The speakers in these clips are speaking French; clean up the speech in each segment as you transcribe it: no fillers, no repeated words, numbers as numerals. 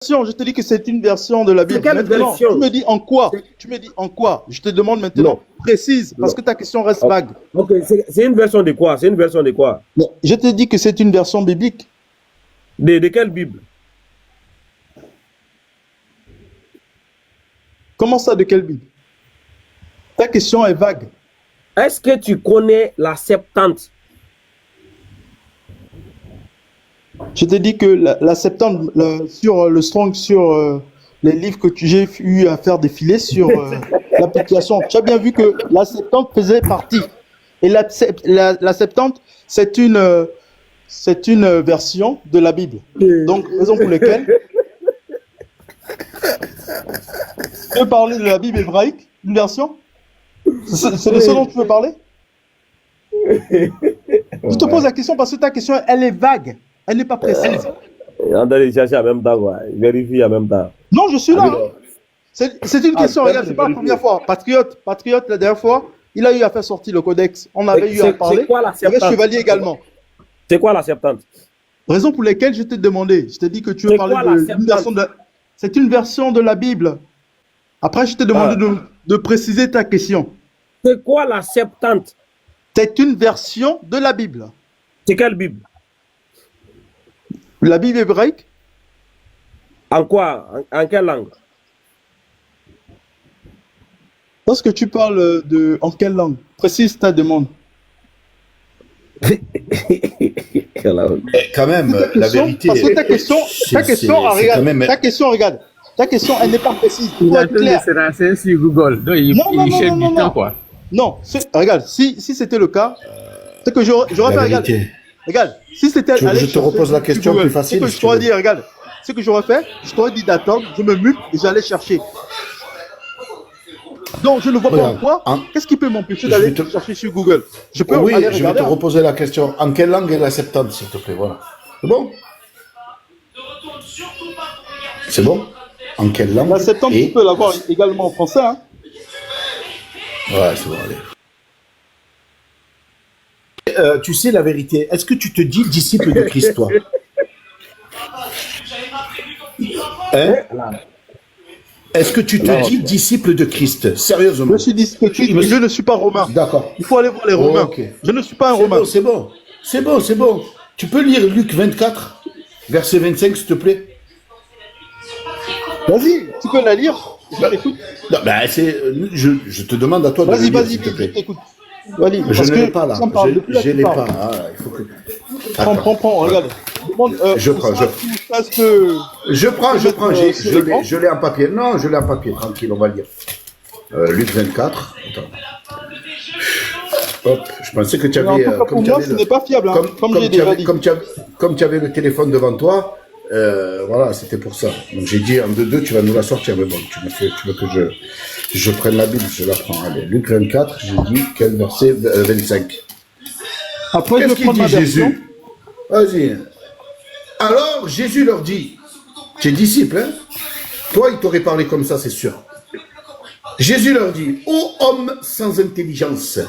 Je te dis que c'est une version de la Bible. Quelle maintenant, version? tu me dis en quoi? Tu me dis en quoi? Je te demande maintenant, Non. précise, parce que ta question reste vague. Ok, c'est une version de quoi? C'est une version de quoi? Non, je te dis que c'est une version biblique. De quelle Bible? Comment ça, de quelle Bible? Ta question est vague. Est-ce que tu connais la Septante? Je te dis que la Septante, sur le Strong, sur les livres que j'ai eu à faire défiler sur l'application, tu as bien vu que la Septante faisait partie. Et la Septante, c'est une version de la Bible. Donc, raison pour laquelle tu veux parler de la Bible hébraïque, une version? C'est de ce dont tu veux parler? Je te pose la question parce que ta question, elle est vague. Elle n'est pas précise. On doit les chercher en même temps, quoi. Vérifie en même temps. Non, je suis là. Hein. C'est une question, regarde, c'est pas la première fois. Patriote, la dernière fois, il a eu à faire sortir le codex. On avait eu à parler. C'est quoi la Il y avait Septante? Chevalier également. C'est quoi la Septante? Raison pour laquelle je t'ai demandé. Je t'ai dit que tu veux parler d'une version de... C'est une version de la Bible. Après, je t'ai demandé de préciser ta question. C'est quoi la Septante? C'est une version de la Bible. C'est quelle Bible? La Bible hébraïque? En quoi? En quelle langue? Lorsque tu parles de... En quelle langue? Précise ta demande. Quand même, la vérité... Parce que ta question, regarde. Ta question, elle n'est pas précise. Il a tout se renseigner sur Google. Donc, il cherche du temps, quoi. Non, regarde, si c'était le cas, c'est que j'aurais fait, regarde, si c'était... Je te repose la question plus facile. Ce que je t'aurais dit, regarde, ce que j'aurais fait, je t'aurais dit d'attendre, je me mute et j'allais chercher. Donc, je ne vois pas en quoi. Qu'est-ce qui peut m'empêcher d'aller chercher sur Google? Je peux Oui, aller regarder. je vais te reposer la question. En quelle langue est la Septante, s'il te plaît? Voilà. C'est bon? C'est bon? En quelle langue? La Septante, tu peux l'avoir également en français. Hein? Ouais, c'est bon, allez. Tu sais la vérité. Est-ce que tu te dis disciple de Christ, toi? Hein? Est-ce que tu te dis disciple de Christ? Sérieusement? Je suis disciple de Christ, mais je ne suis pas romain. D'accord. Il faut aller voir les Romains. Okay. Je ne suis pas un romain. C'est bon. Tu peux lire Luc 24, verset 25, s'il te plaît? Vas-y, tu peux la lire. Je t'écoute. Non, ben je te demande à toi de Vas-y, le lire, s'il te plaît. Écoute. Vas-y, je ne l'ai pas là. Je l'ai pas. Ah, il faut que... Prends, regarde. Je prends. Je l'ai en papier. Non, je l'ai en papier. Tranquille, on va lire. Luc 24. Attends. Hop, je pensais que tu avais... Pour moi, ce n'est pas fiable. Comme tu avais le téléphone devant toi, voilà, c'était pour ça. Donc j'ai dit, en 2-2, tu vas nous la sortir. Mais bon, tu veux que je prenne la Bible, je la prends. Allez, Luc 24, j'ai dit, quel verset 25. Après, qu'est-ce qu'il dit Jésus? Vas-y. Alors, Jésus leur dit, tu es disciple, hein? Toi, il t'aurait parlé comme ça, c'est sûr. Jésus leur dit, ô homme sans intelligence,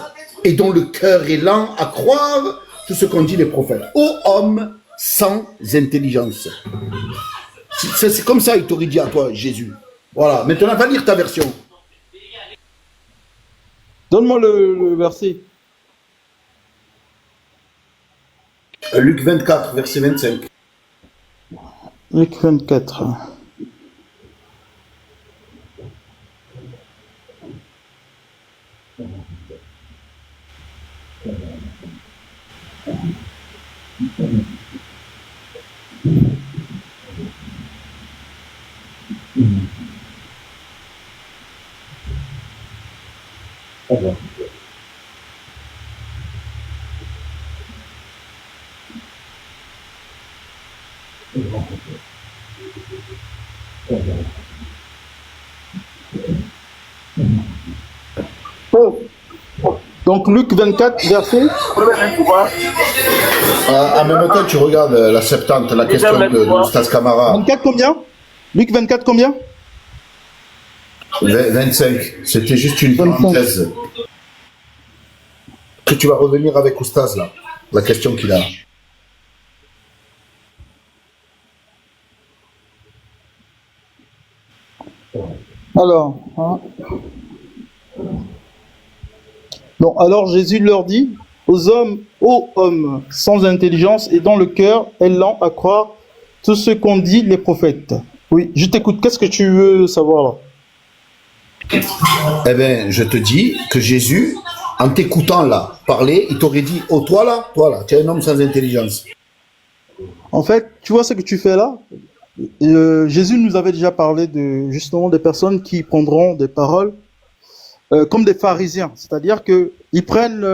et dont le cœur est lent à croire tout ce qu'ont dit les prophètes. Ô homme sans intelligence. C'est comme ça, il t'aurait dit à toi, Jésus. Voilà, maintenant, va lire ta version. Donne-moi le verset. Luc 24, verset 25. Luc 24. Donc Luc 24, verset. En même temps, tu regardes la Septante, la question de Stas Camara. 24 combien? Luc 24 combien? 25. C'était juste une parenthèse. Que tu vas revenir avec Oustaz là. La question qu'il a. Alors, hein. Donc, alors Jésus leur dit ô hommes sans intelligence et dans le cœur, lents à croire tout ce qu'ont dit les prophètes. Oui, je t'écoute. Qu'est-ce que tu veux savoir là? Eh bien, je te dis que Jésus, en t'écoutant là, parler, il t'aurait dit, oh toi là, tu es un homme sans intelligence. En fait, tu vois ce que tu fais là? Jésus nous avait déjà parlé de justement des personnes qui prendront des paroles comme des pharisiens, c'est-à-dire que ils prennent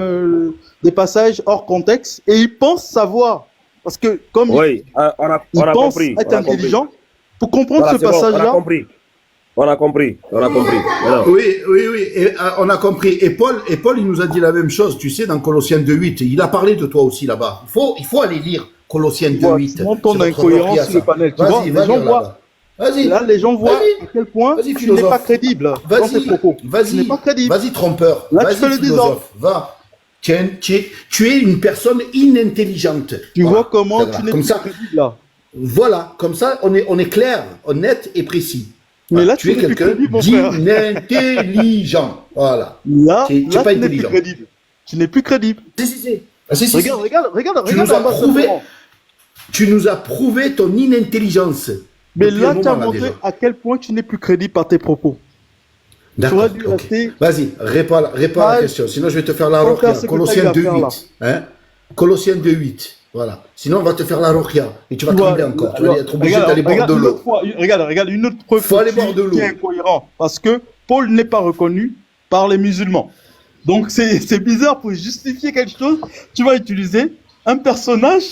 des passages hors contexte et ils pensent savoir, parce que comme Oui, ils on a pensent compris. être On a compris. intelligents, pour comprendre Voilà, ce c'est bon, passage-là, on a compris. Voilà. Oui, et, on a compris. Et Paul, il nous a dit la même chose, tu sais, dans Colossiens 2.8. Il a parlé de toi aussi là-bas. Il faut aller lire Colossiens 2.8. montre ton incohérence sur le panel. Tu vois, les gens voient. Vas-y. Là, les gens voient Vas-y. à quel point Vas-y, tu n'es philosophe. pas crédible dans tes propos. Tu n'es Vas-y, pas crédible. vas-y, trompeur. Là, tu Vas-y, fais le philosophe. Va. Tu es une personne inintelligente. Tu Voilà. vois comment Ça va. tu n'es Comme plus ça, crédible là. voilà, comme ça, on est clair, honnête et précis. Mais là, tu es tu n'es plus quelqu'un crédible, mon frère. d'inintelligent. Voilà. Là, Tu n'es là, pas tu n'es plus intelligent. crédible. Tu n'es plus crédible. Si. Ah, si. Regarde, Tu nous as en bas, prouvé, simplement. tu nous as prouvé ton inintelligence. Mais Depuis là, un tu as moment, là, montré déjà. à quel point tu n'es plus crédible par tes propos. Tu D'accord. aurais dû ok. rester. Vas-y, réponds à la question. Sinon, je vais te faire la Faut roquia. faire ce que Colossiens t'as eu à faire, 2.8. Hein? Colossiens 2.8. Voilà. Sinon, on va te faire la roquia. Et tu vas Tu vois, trembler encore. Tu vas alors, être obligé d'aller boire de une l'eau. autre fois, regarde une autre preuve Faut aller que boire de l'eau. qui est incohérent. Parce que Paul n'est pas reconnu par les musulmans. Donc c'est bizarre, pour justifier quelque chose, tu vas utiliser un personnage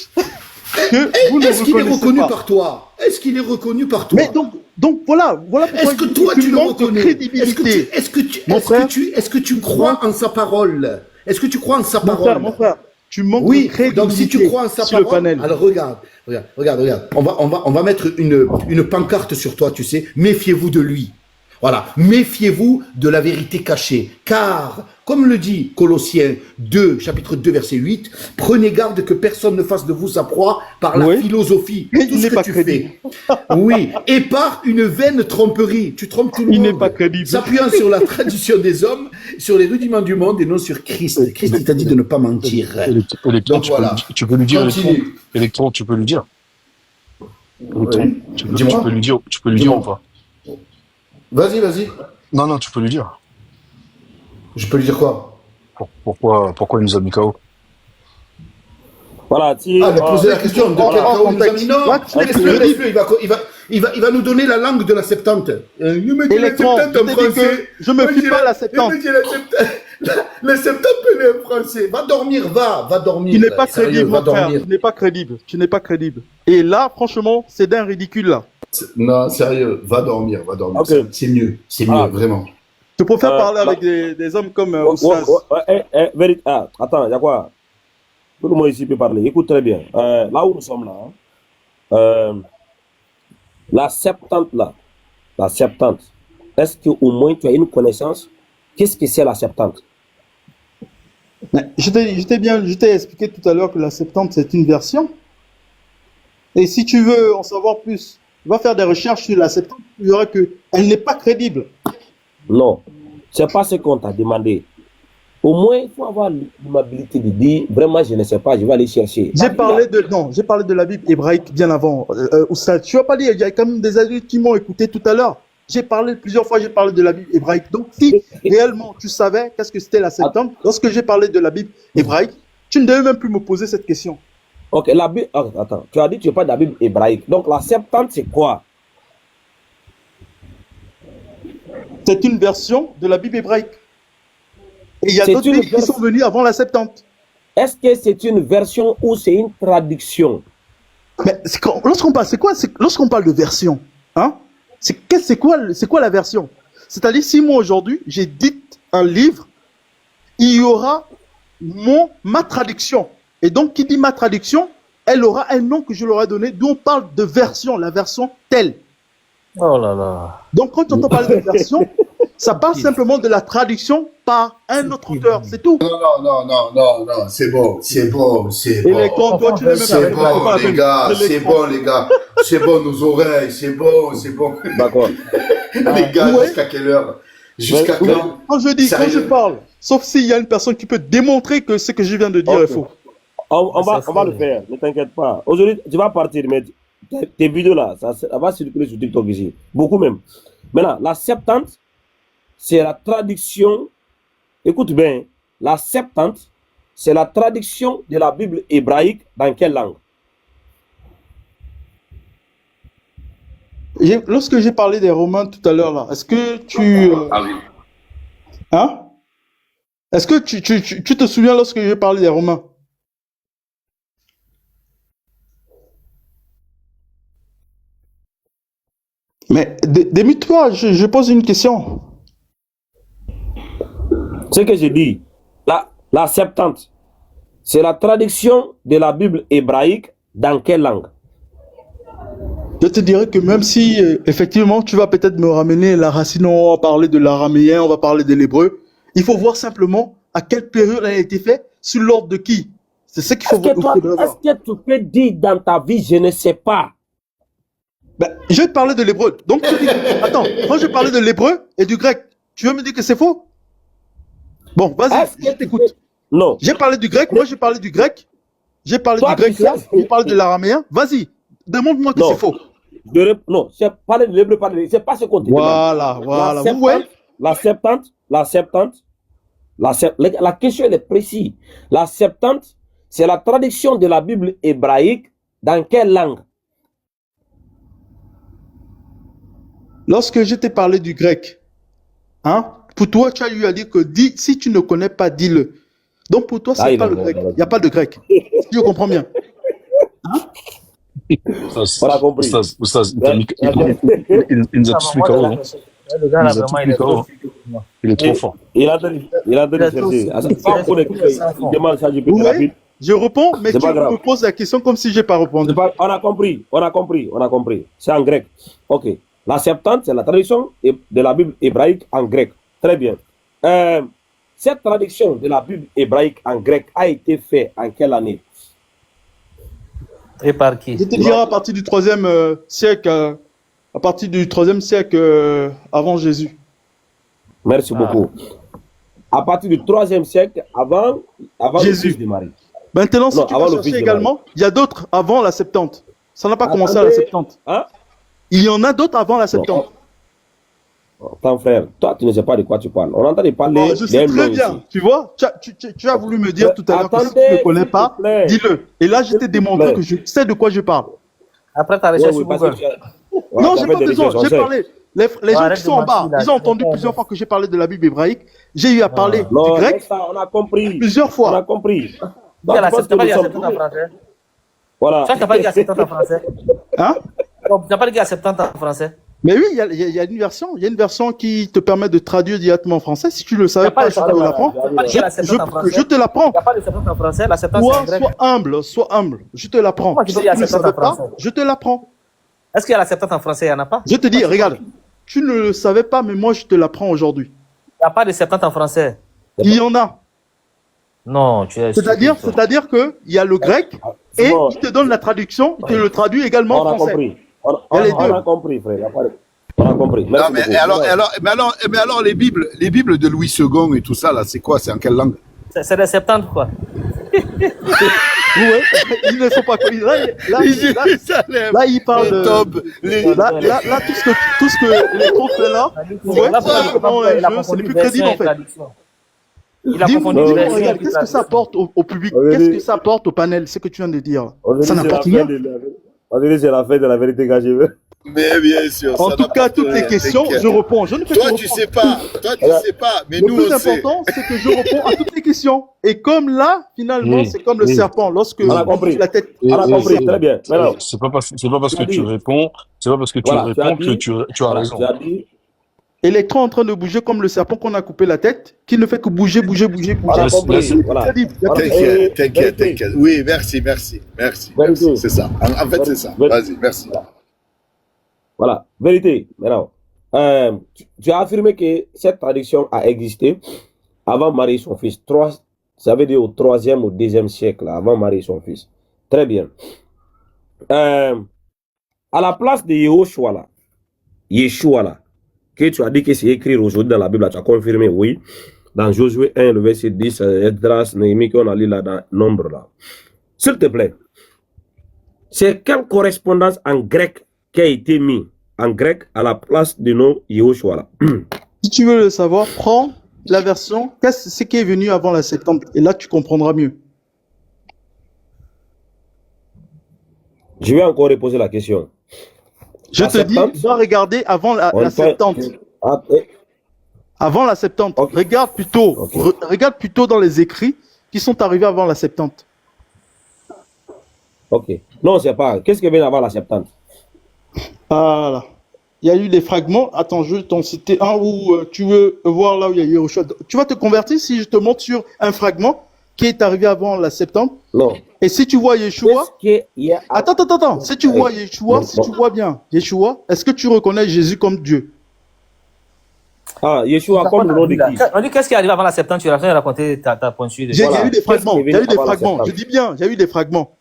que vous ne Est-ce qu'il est reconnaissez reconnu pas. par toi? Est-ce qu'il est reconnu par toi? Mais donc voilà pourquoi Est-ce que toi tu le manques de reconnais? crédibilité. Est-ce que tu crois en sa parole? Est-ce que tu crois en sa parole? Mon frère, tu manques de Oui, crédibilité donc si tu crois en sa sur le parole, panel. alors regarde. On va mettre une pancarte sur toi, tu sais. Méfiez-vous de lui. Voilà, méfiez-vous de la vérité cachée. Car, comme le dit Colossiens 2, chapitre 2, verset 8, prenez garde que personne ne fasse de vous sa proie par la Oui. philosophie, Mais tout il ce n'est que pas tu crédible. fais. Oui, et par une vaine tromperie. Tu trompes tout le Il monde. n'est pas crédible. S'appuyant sur la tradition des hommes, sur les rudiments du monde et non sur Christ. Christ, il t'a dit de ne pas mentir. Électron, Donc voilà. tu peux lui dire, Continue. Électron, tu peux lui dire. Électron, Oui. tu Dis-moi. peux lui dire Dis-moi. ou pas? Vas-y. Non, tu peux lui dire. Je peux lui dire quoi? Pourquoi il nous a mis KO? Voilà, si, Ah, il a posé la question. De quel Voilà. cas il nous a mis? Non, Là, tu laisse-le, es il va nous donner la langue de la Septante. Il me dit la Électron, Septante je en t'ai dit français. que je me fie pas à la Septante. Il me dit la Septante, elle est en français. Va dormir. Tu n'es pas Sérieux, crédible, va mon frère. dormir. Tu n'es pas crédible. Et là, franchement, c'est d'un ridicule, là. Non, sérieux, va dormir. Ok. C'est mieux, Ah. vraiment. Je préfère Euh, parler bah- avec des hommes comme Ouais, Oussaz. attends, il y a quoi? Tout le monde ici peut parler. Écoute très bien. Là où nous sommes là, la Septante là, est-ce qu'au moins tu as une connaissance? Qu'est-ce que c'est la Septante? Mais je t'ai expliqué tout à l'heure que la Septante, c'est une version. Et si tu veux en savoir plus, va faire des recherches sur la Septante, tu verras qu'elle n'est pas crédible. Non, c'est pas ce qu'on t'a demandé. Au moins, il faut avoir l'humilité de dire, vraiment, je ne sais pas, je vais aller chercher. J'ai parlé de la Bible hébraïque bien avant. Oussaz, tu vas pas dire, il y a quand même des adultes qui m'ont écouté tout à l'heure. Plusieurs fois, j'ai parlé de la Bible hébraïque. Donc, si réellement tu savais qu'est-ce que c'était la Septante, lorsque j'ai parlé de la Bible hébraïque, tu ne devais même plus me poser cette question. Ok, la Bible. Attends, tu as dit que tu n'es pas de la Bible hébraïque. Donc, la Septante, c'est quoi? C'est une version de la Bible hébraïque. Et il y a C'est d'autres une Bibles qui version- sont venus avant la Septante. Est-ce que c'est une version ou c'est une traduction? Mais lorsqu'on parle de version, hein, c'est quoi la version? C'est-à-dire, si moi aujourd'hui, j'édite un livre, il y aura ma traduction. Et donc, qui dit ma traduction, elle aura un nom que je leur ai donné, d'où on parle de version, la version telle. Oh là là. Donc, quand on entend parler de version, Ça parle simplement de la traduction par un autre auteur, c'est tout. Non, c'est bon, c'est bon, c'est bon. Électron, toi, tu n'es même C'est pas. bon, les gars, c'est bon, les gars. C'est bon, nos oreilles, c'est bon, c'est bon. D'accord. Les gars, Ouais. jusqu'à quelle heure? Jusqu'à Ouais. quand? Quand je dis, quand je Sérieux? parle, sauf s'il y a une personne qui peut démontrer que ce que je viens de dire est faux. On va le faire, ne t'inquiète pas. Aujourd'hui, tu vas partir, mais tes vidéos là, ça va circuler sur TikTok ici. Beaucoup même. Maintenant, la Septante, c'est la traduction. Écoute bien, la Septante, c'est la traduction de la Bible hébraïque dans quelle langue? Lorsque j'ai parlé des Romains tout à l'heure là, est-ce que tu... Hein? Est-ce que tu te souviens lorsque j'ai parlé des Romains? Mais démute-toi, je pose une question. Ce que je dis, la Septante, c'est la traduction de la Bible hébraïque dans quelle langue? Je te dirais que même si, effectivement, tu vas peut-être me ramener la racine, on va parler de l'araméen, on va parler de l'hébreu, il faut voir simplement à quelle période elle a été faite, sous l'ordre de qui. C'est ce qu'il faut voir. Est-ce que tu peux dire dans ta vie, je ne sais pas? Ben, je vais te parler de l'hébreu. Donc, tu dis, attends, quand je parlais de l'hébreu et du grec, tu veux me dire que c'est faux? Bon, vas-y, je t'écoute. Non. J'ai parlé du grec, moi j'ai parlé du grec. J'ai parlé du grec là, j'ai parlé de l'araméen. Vas-y, demande-moi que c'est faux. Non, c'est parler de l'hébreu, c'est pas ce qu'on te demande. Voilà. Vous voyez? La Septante, la question elle est précise. La Septante, c'est la traduction de la Bible hébraïque dans quelle langue? Lorsque je t'ai parlé du grec, hein, pour toi, tu as eu à dire que si tu ne connais pas, dis-le. Donc pour toi, c'est pas le grec. Il n'y a pas de grec. Si je comprends bien. Hein? On a compris. Oustaz, il nous a tous mis KO. Hein. Le gars là, vraiment, il est trop. Il est trop fort. Il a donné chercher. À chaque fois qu'on demande ça, je peux te rapide. Je réponds, mais C'est tu pas grave. me poses la question comme si je n'ai pas répondu. On a compris. C'est en grec. Ok. La Septante, c'est la traduction de la Bible hébraïque en grec. Très bien. Cette traduction de la Bible hébraïque en grec a été faite en quelle année? Et par qui? Je te dirai à partir du 3e siècle, à partir du 3e siècle avant Jésus. Merci beaucoup. À partir du 3e siècle avant Jésus. le fils de Marie. Maintenant, si Non, tu avant vas le chercher fils de également, il y a d'autres avant la Septante. Ça n'a pas commencé à la Septante. Hein? Il y en a d'autres avant la Septante. Ton frère, toi, tu ne sais pas de quoi tu parles. On entend parler. Oh, je sais très bien. Ici. Tu vois, tu as voulu me dire tout à l'heure que si tu Attendez, ne connais pas, s'il te plaît. dis-le. Et là, je t'ai démontré que je sais de quoi je parle. Après, tu as recherché sur Google. Non, j'ai pas besoin. J'ai parlé. Les gens arrête qui sont en de bas, mentir, là. ils ont entendu plusieurs fois que j'ai parlé de la Bible hébraïque. J'ai eu à parler du Non, grec ça, on a compris. plusieurs On a fois. compris. Il y a la Donc, Septante, il y a nous la Septante en sommes- français. Voilà. Tu n'as pas dit la Septante en français. Hein? Tu n'as pas dit la Septante en français. Mais oui, il y a une version. Il y a une version qui te permet de traduire directement en français. Si tu ne le savais Il y a pas pas, de je te Septante en l'apprends. français. Il y a la Septante en français. Je te l'apprends. Il n'y a pas de Septante en français. La Septante, c'est en grec. Sois humble. Je te l'apprends. Comment tu Si dis il y a tu ne le 70 savais en pas, français? je te l'apprends. Est-ce qu'il y a la Septante en français? Il n'y en a pas. Je te dis, regarde, tu ne le savais pas, mais moi, je te l'apprends aujourd'hui. Il n'y a pas de Septante en français. Il y en a. Non, tu es. C'est-à-dire qu'il y a le grec et bon. il te donne la traduction, il te le traduit également On en a français. compris. Il y a les deux. On a compris, frère. On a compris. Non, Merci mais beaucoup. alors, les Bibles de Louis II et tout ça, là, c'est quoi? C'est en quelle langue? C'est des Septante, quoi. Ouais, il ne faut pas. Là, il parle de. Là, tout ce que les comptes là, ouais, Il a ce confondu n'est plus version crédible et en fait. traduction. Il a Dis-moi, confondu version regarde, et qu'est-ce que ça traduction. apporte au public? Oui, Qu'est-ce oui. que ça apporte au panel? Ce que tu viens de dire. Aujourd'hui, Ça c'est n'apporte la rien. fin de la- aujourd'hui, c'est la fin de la vérité quand je veux. Mais bien sûr. En tout cas, toutes les questions, je réponds. Je ne peux Toi, que tu répondre. sais pas. Toi, tu sais pas. Mais Le nous, plus on sait. important, c'est que je réponds à toutes les questions. Et comme là, finalement, Oui, c'est comme le oui. serpent. Lorsque On a on compris. bouge la tête, On a compris, très bien. Maintenant, C'est pas parce que dit. tu réponds, c'est pas parce que tu voilà, réponds dit- que tu as voilà, raison. tu as dit, électron en train de bouger comme le serpent qu'on a coupé la tête, qui ne fait que bouger. on a Laisse- compris. laisse- Voilà. Crédible. Il y a Voilà. plus de- T'inquiète, t'inquiète, Vérité. t'inquiète. Oui, merci. Vérité. C'est ça. En fait, c'est ça. Vérité. Vas-y, merci. Voilà, vérité. Maintenant, Tu as affirmé que cette tradition a existé avant Marie et son fils. Ça veut dire au 3e ou 2e siècle, avant Marie et son fils. Très bien. À la place de Yeshua là, que tu as dit que c'est écrit aujourd'hui dans la Bible, tu as confirmé, oui. Dans Josué 1, le verset 10, Esdras, Néhémie, qu'on a lu là dans Nombre là. S'il te plaît, c'est quelle correspondance en grec qui a été mise en grec à la place de nos Yeshua là? Si tu veux le savoir, prends la version, qu'est-ce ce qui est venu avant la Septante, et là tu comprendras mieux. Je vais encore reposer la question. Je te dis, tu dois regarder avant la Septante. Avant la Septante. Okay. Regarde plutôt, okay. Regarde plutôt dans les écrits qui sont arrivés avant la Septante. Ok. Non, c'est pas. Qu'est-ce qui vient avant la Septante? Voilà. Il y a eu des fragments. Attends, je vais t'en citer un où tu veux voir là où il y a eu Yeshua. Tu vas te convertir si je te montre sur un fragment qui est arrivé avant la Septante. Non. Et si tu vois Yeshua. Attends. Si tu vois Yeshua, si tu vois bien Yeshua, est-ce que tu reconnais Jésus comme Dieu? Ah, Yeshua comme le nom de qui? On dit qu'est-ce qui est arrivé avant la Septante? Tu as raconté ta pointure. Il y a eu des fragments. Il y a eu des fragments. Je dis bien, il y a eu des fragments.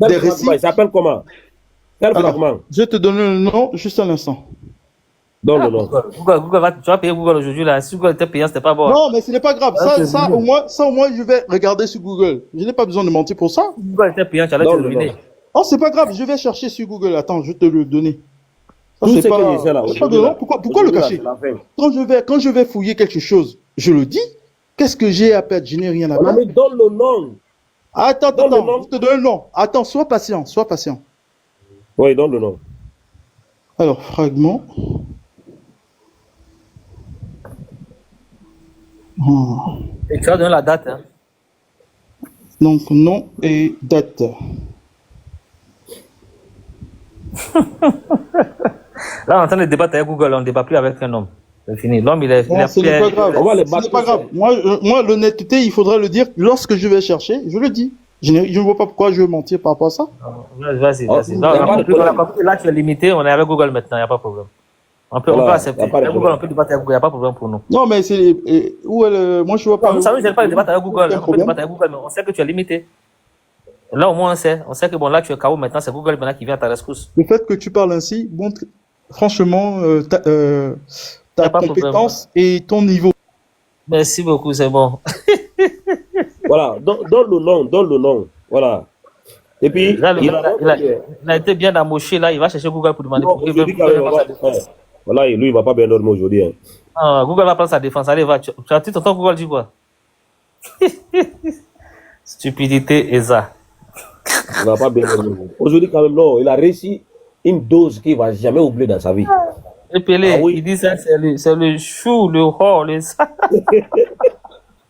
Des récits. Il s'appelle comment? Quel fragment? Je vais te donner le nom juste un instant. Donne le nom. Google, tu vas payer Google aujourd'hui là. Si Google était payant, c'était pas bon. Non, mais ce n'est pas grave. Ça, au moins, je vais regarder sur Google. Je n'ai pas besoin de mentir pour ça. Google était payant, tu allais te ruiner. Oh, c'est pas grave. Je vais chercher sur Google. Attends, je vais te le donner. Ça, c'est pas de nom. Pourquoi le cacher? Quand je vais fouiller quelque chose, je le dis. Qu'est-ce que j'ai à perdre? Je n'ai rien à perdre. Mais donne le nom. Attends. Je te donne le nom. Attends, sois patient. Oui, donne le nom. Alors, fragment. Et tu vas donner la date. Hein. Donc, nom et date. Là, on est en train de débattre avec Google, on ne débat plus avec un homme. C'est fini. L'homme, il est. Ce n'est pas grave. Ce n'est pas grave. Moi, l'honnêteté, il faudrait le dire lorsque je vais chercher, je le dis. Je ne vois pas pourquoi je veux mentir par rapport à ça. Vas-y. Là, tu es limité, on est avec Google maintenant, il n'y a pas de problème. On peut accepter. Avec Google, on peut débattre avec Google, il n'y a pas de problème pour nous. Non, mais c'est. Moi, je vois pas. Ça ne nous pas de débattre avec Google. On peut débattre avec Google, mais on sait que tu es limité. Là, au moins, on sait que bon, là, tu es KO maintenant, c'est Google maintenant qui vient à ta rescousse. Le fait que tu parles ainsi montre, franchement, ta compétence et ton niveau. Merci beaucoup, c'est bon. Voilà, donne le nom. Voilà. Et puis, là, il a été bien amoché, là, il va chercher Google pour demander pour voilà, lui, il va pas bien dormir aujourd'hui. Hein. Ah, Google va prendre sa défense. Allez, va. Tu as dit, tonton Google dit quoi? Stupidité et ça. Il va pas bien dormir. Aujourd'hui, quand même, non, il a réussi une dose qu'il va jamais oublier dans sa vie. Et Pelé, il dit ça, c'est le chou, le roi, le ça.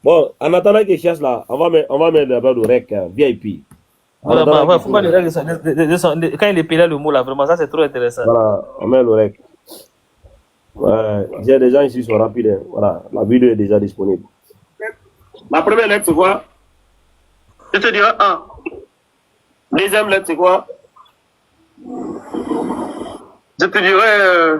Bon, en attendant qu'il cherche là, on va mettre d'abord le rec VIP. Voilà, faut pas quand il est pelé le mot là, vraiment, ça c'est trop intéressant. Voilà, on met le rec. J'ai des gens ici qui sont rapides. Hein. Voilà, la vidéo est déjà disponible. La première lettre, c'est quoi? Je te dirai 1. Deuxième lettre, c'est quoi? Je te dirai